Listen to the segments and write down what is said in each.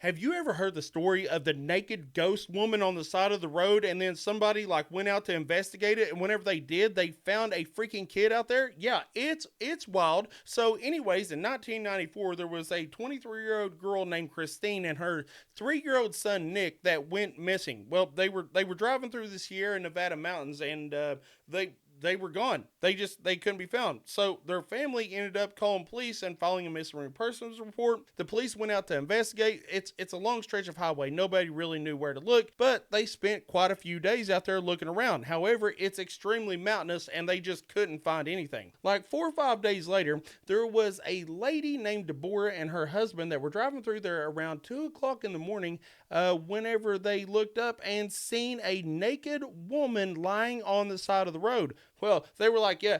Have you ever heard the story of the naked ghost woman on the side of the road and then somebody like went out to investigate it, and whenever they did, they found a freaking kid out there? Yeah, it's wild. So anyways, in 1994 there was a 23-year-old girl named Christine and her 3-year-old son Nick that went missing. Well, they were driving through the Sierra Nevada mountains, and they were gone. They couldn't be found. So their family ended up calling police and filing a missing persons report. The police went out to investigate. It's a long stretch of highway. Nobody really knew where to look, but they spent quite a few days out there looking around. However, it's extremely mountainous and they just couldn't find anything. Like 4 or 5 days later, there was a lady named Deborah and her husband that were driving through there around 2 o'clock in the morning, whenever they looked up and seen a naked woman lying on the side of the road. Well, they were like, yeah,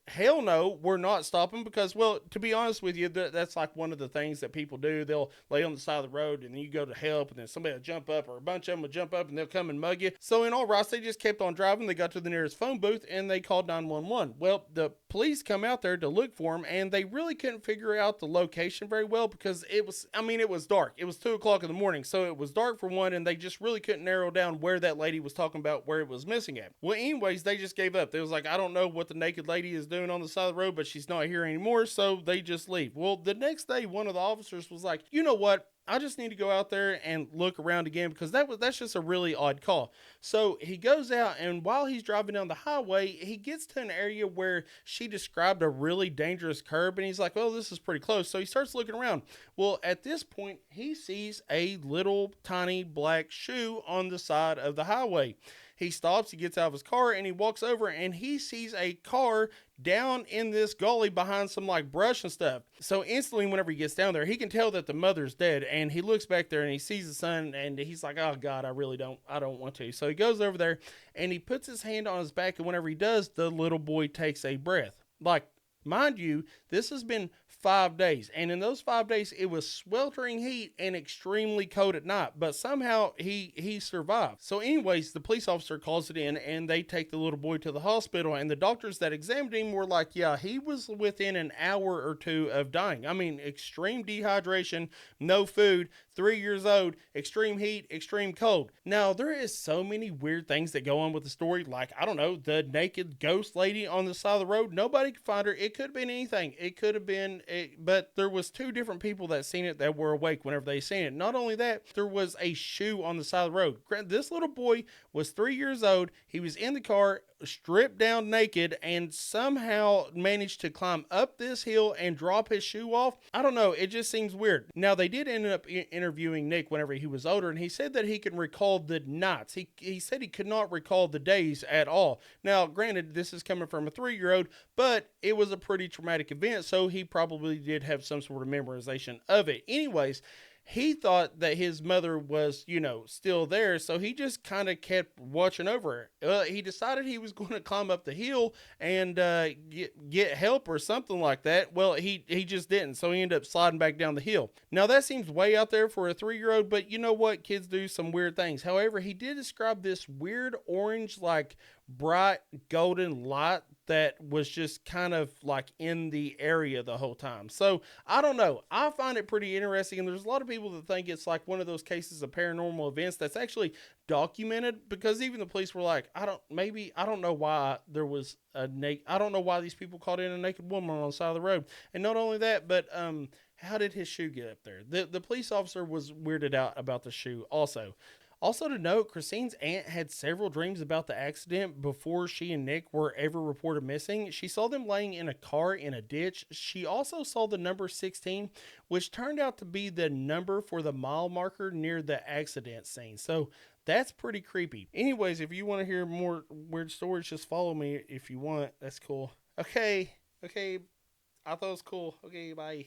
hell no, we're not stopping, because, well, to be honest with you, that's like one of the things that people do. They'll lay on the side of the road and then you go to help and then somebody will jump up, or a bunch of them will jump up and they'll come and mug you. So in all rights, they just kept on driving. They got to the nearest phone booth and they called 911. Well, the police come out there to look for them and they really couldn't figure out the location very well, because it was dark. It was 2 o'clock in the morning, so it was dark for one, and they just really couldn't narrow down where that lady was talking about, where it was missing at. Well, anyways, they just gave up. They was like, I don't know what the naked lady is doing on the side of the road, but she's not here anymore, so they just leave. Well, the next day, one of the officers was like, you know what? I just need to go out there and look around again, because that's just a really odd call. So he goes out, and while he's driving down the highway, he gets to an area where she described a really dangerous curve, and he's like, "Oh, this is pretty close." So he starts looking around. Well, at this point, he sees a little tiny black shoe on the side of the highway. He stops, he gets out of his car, and he walks over, and he sees a car down in this gully behind some like brush and stuff. So instantly, whenever he gets down there, he can tell that the mother's dead, and he looks back there and he sees the son, and he's like, "Oh God, I don't want to." So he goes over there and he puts his hand on his back, and whenever he does, the little boy takes a breath. Like, mind you, this has been 5 days, and in those 5 days, it was sweltering heat and extremely cold at night. But somehow he survived. So, anyways, the police officer calls it in, and they take the little boy to the hospital. And the doctors that examined him were like, "Yeah, he was within an hour or two of dying. I mean, extreme dehydration, no food, 3 years old, extreme heat, extreme cold." Now, there is so many weird things that go on with the story. Like, I don't know, the naked ghost lady on the side of the road. Nobody could find her. It could have been anything. It could have been, but there was two different people that seen it that were awake whenever they seen it. Not only that, there was a shoe on the side of the road. This little boy was 3 years old. He was in the car, stripped down naked, and somehow managed to climb up this hill and drop his shoe off. I don't know. It just seems weird. Now, they did end up interviewing Nick whenever he was older, and he said that he could recall the nights. He said he could not recall the days at all. Now, granted, this is coming from a 3-year-old, but it was a pretty traumatic event, so he probably did have some sort of memorization of it. Anyways, he thought that his mother was, still there, so he just kind of kept watching over her. He decided he was going to climb up the hill and get help or something like that. Well, he just didn't, so he ended up sliding back down the hill. Now, that seems way out there for a 3-year-old, but you know what? Kids do some weird things. However, he did describe this weird orange, like, bright golden light that was just kind of like in the area the whole time. So I don't know. I find it pretty interesting, and there's a lot of people that think it's like one of those cases of paranormal events that's actually documented, because even the police were like, I don't know why there was I don't know why these people called in a naked woman on the side of the road. And not only that, but how did his shoe get up there? The police officer was weirded out about the shoe also. Also to note, Christine's aunt had several dreams about the accident before she and Nick were ever reported missing. She saw them laying in a car in a ditch. She also saw the number 16, which turned out to be the number for the mile marker near the accident scene. So that's pretty creepy. Anyways, if you want to hear more weird stories, just follow me if you want. That's cool. Okay. I thought it was cool. Okay, bye.